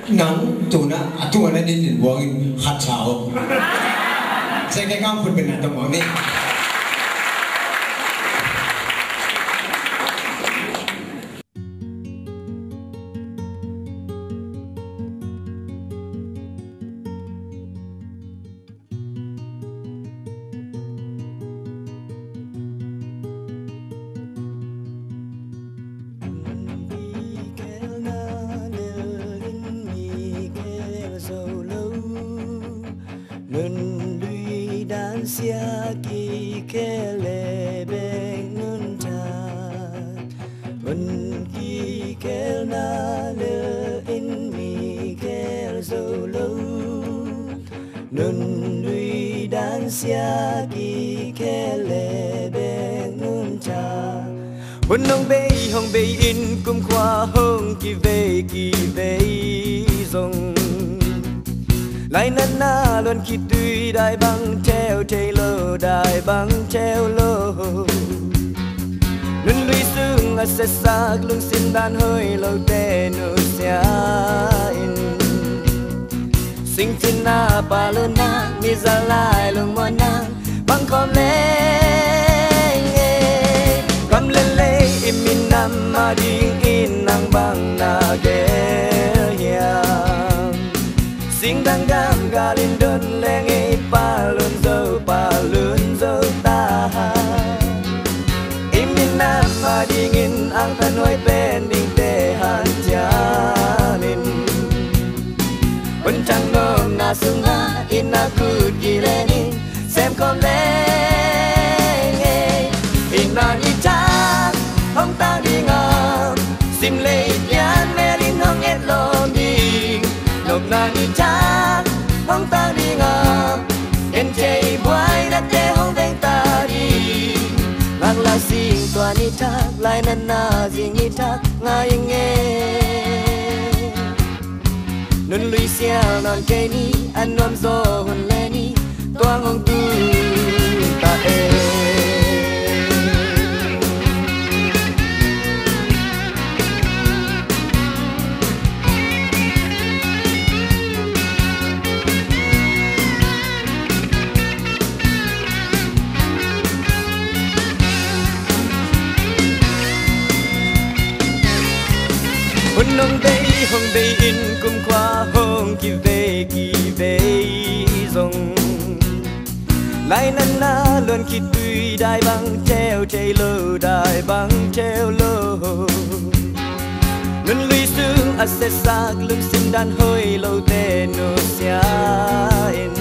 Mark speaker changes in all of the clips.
Speaker 1: nang tu na din buangin hat sao saya kaya kau pun benar tong ni
Speaker 2: nun lui dan sia ki kele beng nun tat un ki kel na le in mi kel solo nun lui dan sia ki kele beng nun tat un nong bay hong bay in kum khoa hong ki ve zong lại năn na luôn khi tuy đại băng theo lơ đại băng theo lơ luôn lùi sương ở xe xa luôn xin đàn hơi lâu tê nụ xe in sinh thiên na pa luôn na mi ra lại luôn mua na băng com lên im min nam ma đi in nang băng na ghé sing đang gam galin đơn leng e pa lun dâu ta imin nam ma dingin ang tanoi pending te han janin uncang nom na sunga ina kut gilenin xem con leng e ina ni chak hong ta đi ngam sim le yan merin hong et lo ding nộp na ni chak hong ta đi ngam en chei buai na te hong deng ta đi ngang la sing tua ni chak lai nan na jing ni chak ngai nghe nun lui sia non ke ni an nom zo hun le ni toang hong tu ta e nong bay hong bay in kum khoa hong ki ve zong lại năn na luôn khi tuy đại băng theo lơ đại băng theo lơ luôn lùi sương ở xe xa luôn xin đàn hơi lâu tê nô xia in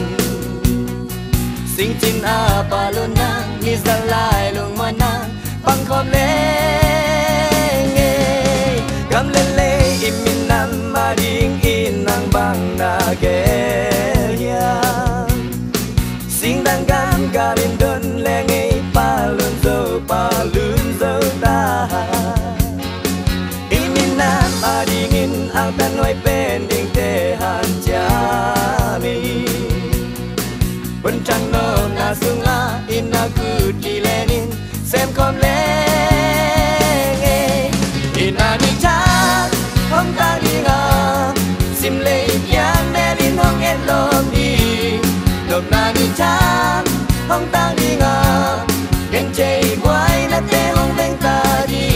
Speaker 2: sinh chín a pa luôn na mi ra lại luôn mua na băng com gam lele imin nam ma ding in nang bang na ge sing dang gam galin don leng e pa lun dâu ta imin nam ma ding in ang tanoi pending te han jami bun chang no na sunga in na kut ki lenin xem con ina ni chak hong ta đi ngam sim le yan merin hong et lom đi nộp na ni chak hong ta đi ngam ken chei buai na te hong deng ta đi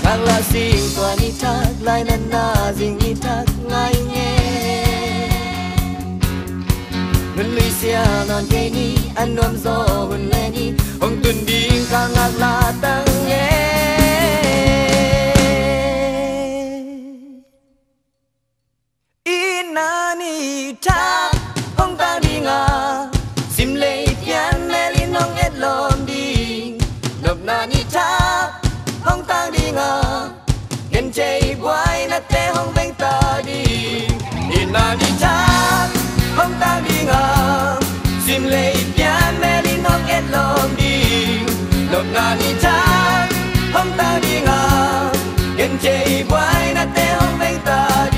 Speaker 2: ngang la sing tua ni chak lai nan na jing ni chak ngai nghe nun lui sia non ke ni an nom zo hun le ni hong tun ding ka ngak la tang nghe nani chak hong ta đi nga sim le yan melin hong et lom ding nộp nani chak hong ta đi nga ken chei buai na te hong beng ta đi nani chak hong ta đi nga sim le yan melin hong et lom ding nộp nani chak hong ta đi nga ken chei buai na te hong beng ta